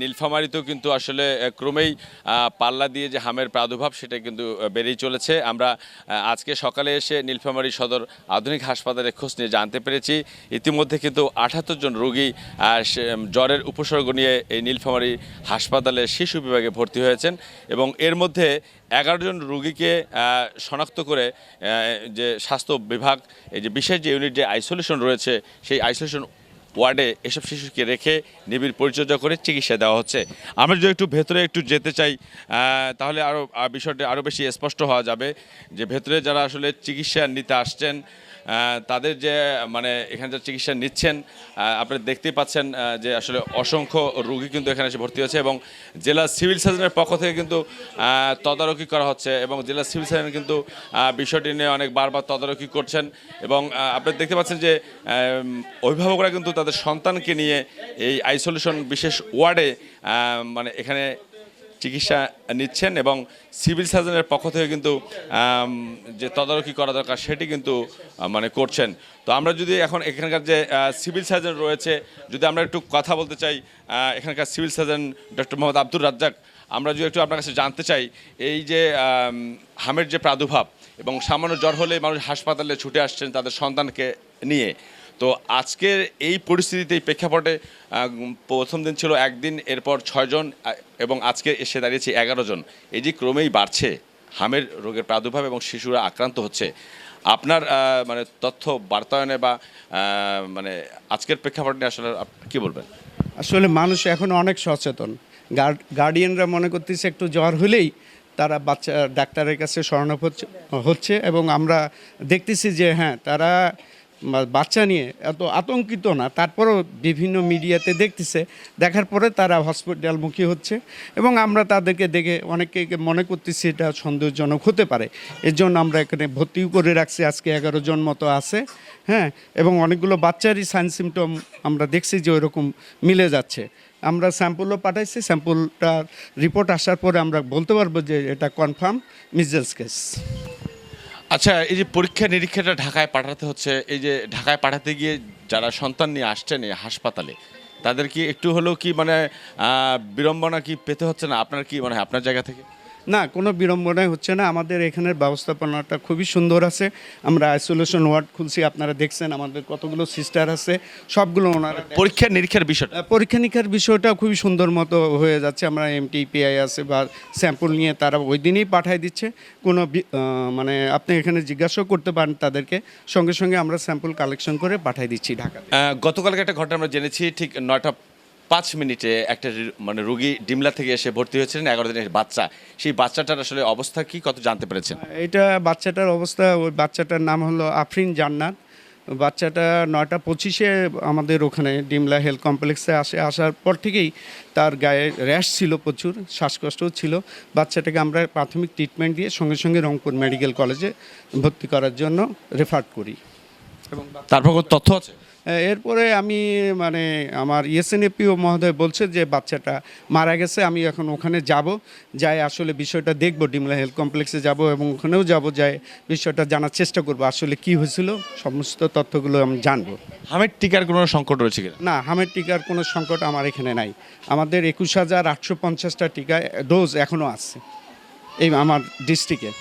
নীলফামারীতেও কিন্তু আসলে ক্রমেই পাল্লা দিয়ে যে হামের প্রাদুর্ভাব সেটা কিন্তু বেড়েই চলেছে। আমরা আজকে সকালে এসে নীলফামারী সদর আধুনিক হাসপাতালে খোঁজ নিয়ে জানতে পেরেছি ইতিমধ্যে কিন্তু ৭৮ জন রোগী জ্বরের উপসর্গ নিয়ে এই নীলফামারী হাসপাতালে শিশু বিভাগে ভর্তি হয়েছেন এবং এর মধ্যে ১১ জন রোগীকে শনাক্ত করে যে স্বাস্থ্য বিভাগ এই যে বিশেষ যে ইউনিট যে আইসোলেশন রয়েছে সেই আইসোলেশন ওয়ার্ডে এসব শিশুকে রেখে নিবিড় পরিচর্যা করে চিকিৎসা দেওয়া হচ্ছে। আমরা যদি একটু ভেতরে একটু যেতে চাই তাহলে আরও বিষয়টি আরও বেশি স্পষ্ট হওয়া যাবে যে ভেতরে যারা আসলে চিকিৎসা নিতে আসছেন তাদের যে মানে এখানে যে চিকিৎসা নিচ্ছেন আপনারা দেখতেই পাচ্ছেন যে আসলে অসংখ্য রোগী কিন্তু এখানে এসে ভর্তি হচ্ছে এবং জেলা সিভিল সার্জনের পক্ষ থেকে কিন্তু তদারকি করা হচ্ছে এবং জেলা সিভিল সার্জন কিন্তু বিষয়টি নিয়ে অনেক বারবার তদারকি করছেন এবং আপনারা দেখতে পাচ্ছেন যে অভিভাবকরা কিন্তু তাদের সন্তানকে নিয়ে এই আইসোলেশন বিশেষ ওয়ার্ডে মানে এখানে চিকিৎসা নিচ্ছেন এবং সিভিল সার্জনের পক্ষ থেকে কিন্তু যে তদারকি করা দরকার সেটি কিন্তু মানে করছেন। তো আমরা যদি এখন এখানকার যে সিভিল সার্জন রয়েছে যদি আমরা একটু কথা বলতে চাই এখানকার civil surgeon doctor Mohammad Abdur Razzaq, আমরা যদি একটু আপনার কাছে জানতে চাই এই যে হামের যে প্রাদুর্ভাব এবং সামান্য জ্বর হলে মানুষ হাসপাতালে ছুটে আসছেন তাদের সন্তানকে নিয়ে, তো আজকের এই পরিস্থিতিতে এই প্রেক্ষাপটে প্রথম দিন ছিল একদিন, এরপর ৬ জন এবং আজকে এসে দাঁড়িয়েছে ১১ জন। এই যে ক্রমেই বাড়ছে হামের রোগের প্রাদুর্ভাব এবং শিশুরা আক্রান্ত হচ্ছে, আপনার মানে তথ্য বার্তায়নে বা মানে আজকের প্রেক্ষাপট নিয়ে আসলে কী বলবেন? আসলে মানুষ এখন অনেক সচেতন। গার্ডিয়ানরা মনে করতেছে একটু জ্বর হলেই তারা বাচ্চা ডাক্তারের কাছে শরণাপন্ন হচ্ছে এবং আমরা দেখতেছি যে হ্যাঁ তারা বাচ্চা নিয়ে এত আতঙ্কিত না, তারপরেও বিভিন্ন মিডিয়াতে দেখতেছে, দেখার পরে তারা হসপিটালমুখী হচ্ছে এবং আমরা তাদেরকে দেখে অনেকে মনে করতেছি এটা সন্দেহজনক হতে পারে, এর জন্য আমরা এখানে ভর্তিও করে রাখছি। আজকে ১১ জন মতো আছে, হ্যাঁ, এবং অনেকগুলো বাচ্চারই সাইন সিমটম আমরা দেখছি যে ওইরকম মিলে যাচ্ছে। আমরা স্যাম্পলও পাঠাইছি, স্যাম্পলটার রিপোর্ট আসার পরে আমরা বলতে পারবো যে এটা কনফার্ম মিজেলস কেস। আচ্ছা, এই যে পরীক্ষা নিরীক্ষাটা ঢাকায় পাঠাতে হচ্ছে, এই যে ঢাকায় পাঠাতে গিয়ে যারা সন্তান নিয়ে আসছেন এই হাসপাতালে তাদের কি একটু হলেও কি মানে বিড়ম্বনা কি পেতে হচ্ছে না? আপনার কি মানে আপনার জায়গা থেকে? না, কোনো বিড়ম্বনাই হচ্ছে না। আমাদের এখানের ব্যবস্থাপনাটা খুবই সুন্দর আছে। আমরা আইসোলেশন ওয়ার্ড খুলছি, আপনারা দেখছেন আমাদের কতগুলো সিস্টার আছে, সবগুলো ওনারা পরীক্ষা নিরীক্ষার বিষয়টা পরীক্ষা নিরীক্ষার বিষয়টা খুবই সুন্দর মতো হয়ে যাচ্ছে। আমরা এমটিপিআই আছে বা স্যাম্পল নিয়ে তারা ওই দিনই পাঠিয়ে দিচ্ছে। কোনো মানে আপনি এখানে জিজ্ঞাসাও করতে পারেন তাদেরকে, সঙ্গে সঙ্গে আমরা স্যাম্পল কালেকশন করে পাঠিয়ে দিচ্ছি ঢাকা। গতকালকে একটা ঘটনা আমরা জেনেছি, ঠিক 9:05 একটা মানে রোগী ডিমলা থেকে এসে ভর্তি হয়েছিলেন, 11 দিনের বাচ্চা। সেই বাচ্চাটার আসলে অবস্থা কি কত জানতে পেরেছেন? এটা বাচ্চাটার অবস্থা, ওই বাচ্চাটার নাম হলো আফরিন জান্নাত। বাচ্চাটা 9:25 আমাদের ওখানে ডিমলা হেলথ কমপ্লেক্সে আসার পর থেকেই তার গায়ে র্যাশ ছিল, প্রচুর শ্বাসকষ্টও ছিল। বাচ্চাটাকে আমরা প্রাথমিক ট্রিটমেন্ট দিয়ে সঙ্গে সঙ্গে রংপুর মেডিকেল কলেজে ভর্তি করার জন্য রেফার করি। এবং তারপর তথ্য আছে এরপরে আমি মানে আমার ইএসএনএপিও মহোদয় বলছে যে বাচ্চাটা মারা গেছে। আমি এখন ওখানে যাই আসলে বিষয়টা দেখব, ডিমলা হেলথ কমপ্লেক্সে যাব এবং ওখানেও যাই বিষয়টা জানার চেষ্টা করব আসলে কি হয়েছিল, সমস্ত তথ্যগুলো আমি জানবো। হামের টিকার কোনো সংকট রয়েছে কিনা? না, হামের টিকার কোনো সংকট আমার এখানে নাই। আমাদের 21,850টা টিকা ডোজ এখনও আছে এই আমার ডিস্ট্রিক্টে।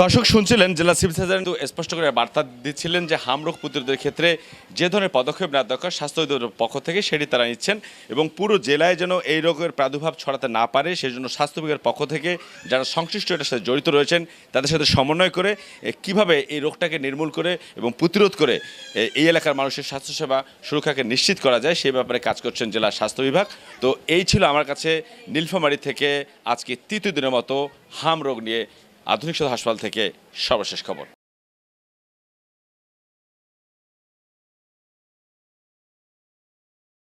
দর্শক শুনছিলেন জেলা সিভিল সার্জন স্পষ্ট করে বার্তা দিচ্ছিলেন যে হাম রোগ প্রতিরোধের ক্ষেত্রে যে ধরনের পদক্ষেপ নেওয়া দরকার স্বাস্থ্য অধিদপ্তরের পক্ষ থেকে সেটি তারা নিচ্ছেন এবং পুরো জেলায় যেন এই রোগের প্রাদুর্ভাব ছড়াতে না পারে সেজন্য স্বাস্থ্য বিভাগের পক্ষ থেকে যারা সংশ্লিষ্ট এটার সাথে জড়িত রয়েছেন তাদের সাথে সমন্বয় করে কিভাবে এই রোগটাকে নির্মূল করে এবং প্রতিরোধ করে এই এলাকার মানুষের স্বাস্থ্যসেবা সুরক্ষাকে নিশ্চিত করা যায় সেই ব্যাপারে কাজ করছেন জেলা স্বাস্থ্য বিভাগ। তো এই ছিল আমার কাছে নীলফামারী থেকে আজকে তৃতীয় দিনের মতো হাম রোগ নিয়ে আধুনিক সদর হাসপাতাল থেকে সর্বশেষ খবর।